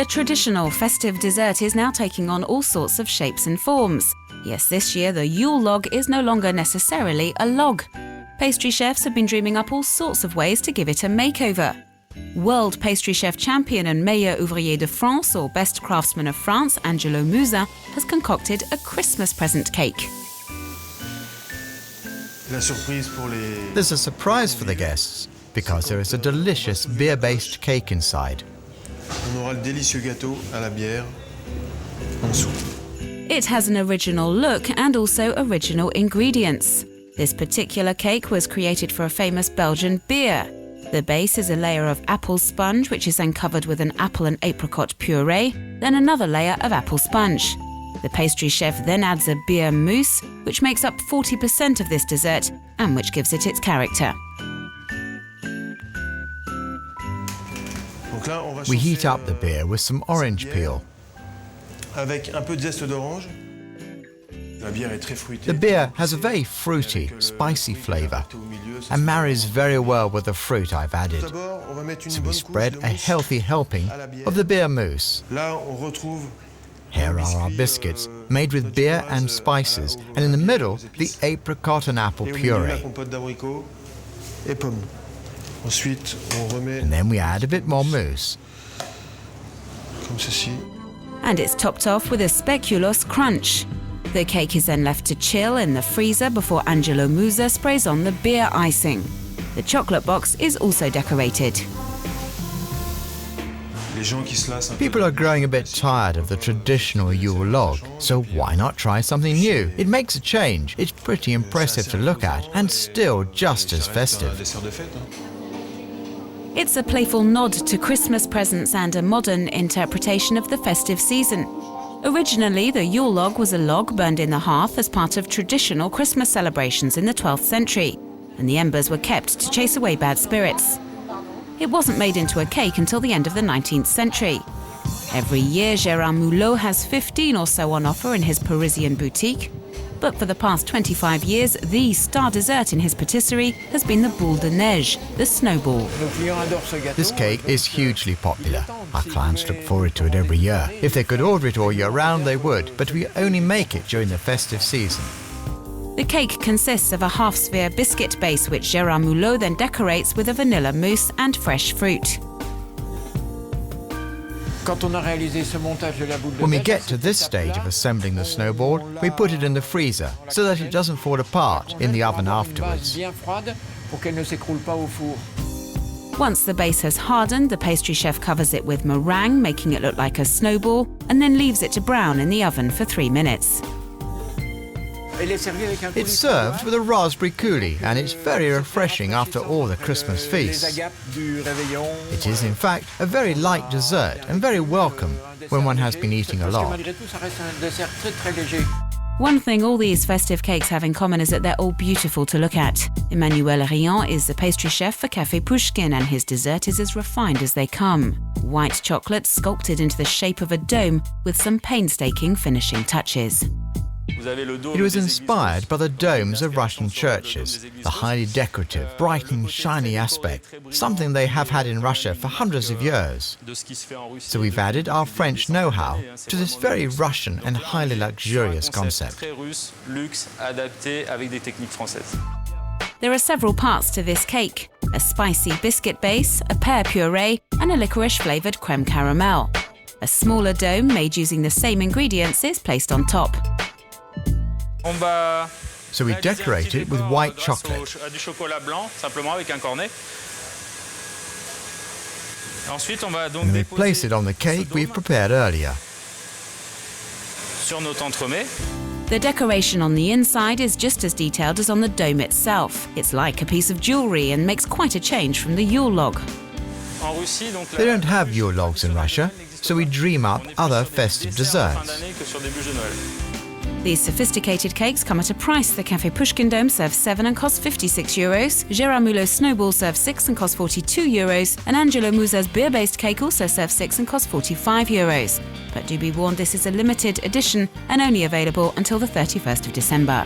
The traditional festive dessert is now taking on all sorts of shapes and forms. Yes, this year the Yule log is no longer necessarily a log. Pastry chefs have been dreaming up all sorts of ways to give it a makeover. World pastry chef champion and meilleur ouvrier de France, or best craftsman of France, Angelo Musa, has concocted a Christmas present cake. There's a surprise for the guests, because there is a delicious beer-based cake inside. It has an original look and also original ingredients. This particular cake was created for a famous Belgian beer. The base is a layer of apple sponge, which is then covered with an apple and apricot puree, then another layer of apple sponge. The pastry chef then adds a beer mousse, which makes up 40% of this dessert and which gives it its character. We heat up the beer with some orange peel. The beer has a very fruity, spicy flavour and marries very well with the fruit I've added. So we spread a healthy helping of the beer mousse. Here are our biscuits, made with beer and spices, and in the middle, the apricot and apple puree. And then we add a bit more mousse. And it's topped off with a speculoos crunch. The cake is then left to chill in the freezer before Angelo Musa sprays on the beer icing. The chocolate box is also decorated. People are growing a bit tired of the traditional Yule log, so why not try something new? It makes a change. It's pretty impressive to look at and still just as festive. It's a playful nod to Christmas presents and a modern interpretation of the festive season. Originally, the Yule log was a log burned in the hearth as part of traditional Christmas celebrations in the 12th century, and the embers were kept to chase away bad spirits. It wasn't made into a cake until the end of the 19th century. Every year, Gérard Mulot has 15 or so on offer in his Parisian boutique, but for the past 25 years, the star dessert in his patisserie has been the boule de neige, the snowball. This cake is hugely popular. Our clients look forward to it every year. If they could order it all year round, they would, but we only make it during the festive season. The cake consists of a half-sphere biscuit base, which Gérard Mulot then decorates with a vanilla mousse and fresh fruit. When we get to this stage of assembling the snowball, we put it in the freezer so that it doesn't fall apart in the oven afterwards. Once the base has hardened, the pastry chef covers it with meringue, making it look like a snowball, and then leaves it to brown in the oven for 3 minutes. It's served with a raspberry coulis, and it's very refreshing after all the Christmas feasts. It is, in fact, a very light dessert and very welcome when one has been eating a lot. One thing all these festive cakes have in common is that they're all beautiful to look at. Emmanuel Riant is the pastry chef for Café Pushkin, and his dessert is as refined as they come. White chocolate sculpted into the shape of a dome with some painstaking finishing touches. It was inspired by the domes of Russian churches, the highly decorative, bright and shiny aspect, something they have had in Russia for hundreds of years. So we've added our French know-how to this very Russian and highly luxurious concept. There are several parts to this cake: a spicy biscuit base, a pear puree, and a licorice-flavoured creme caramel. A smaller dome made using the same ingredients is placed on top. So we decorate it with white chocolate. And we place it on the cake we've prepared earlier. The decoration on the inside is just as detailed as on the dome itself. It's like a piece of jewellery and makes quite a change from the Yule log. They don't have Yule logs in Russia, so we dream up other festive desserts. These sophisticated cakes come at a price. The Café Pushkin Dome serves 7 and costs 56 euros. Gérard Mulot's Snowball serves 6 and costs 42 euros. And Angelo Musa's beer-based cake also serves 6 and costs 45 euros. But do be warned, this is a limited edition and only available until the 31st of December.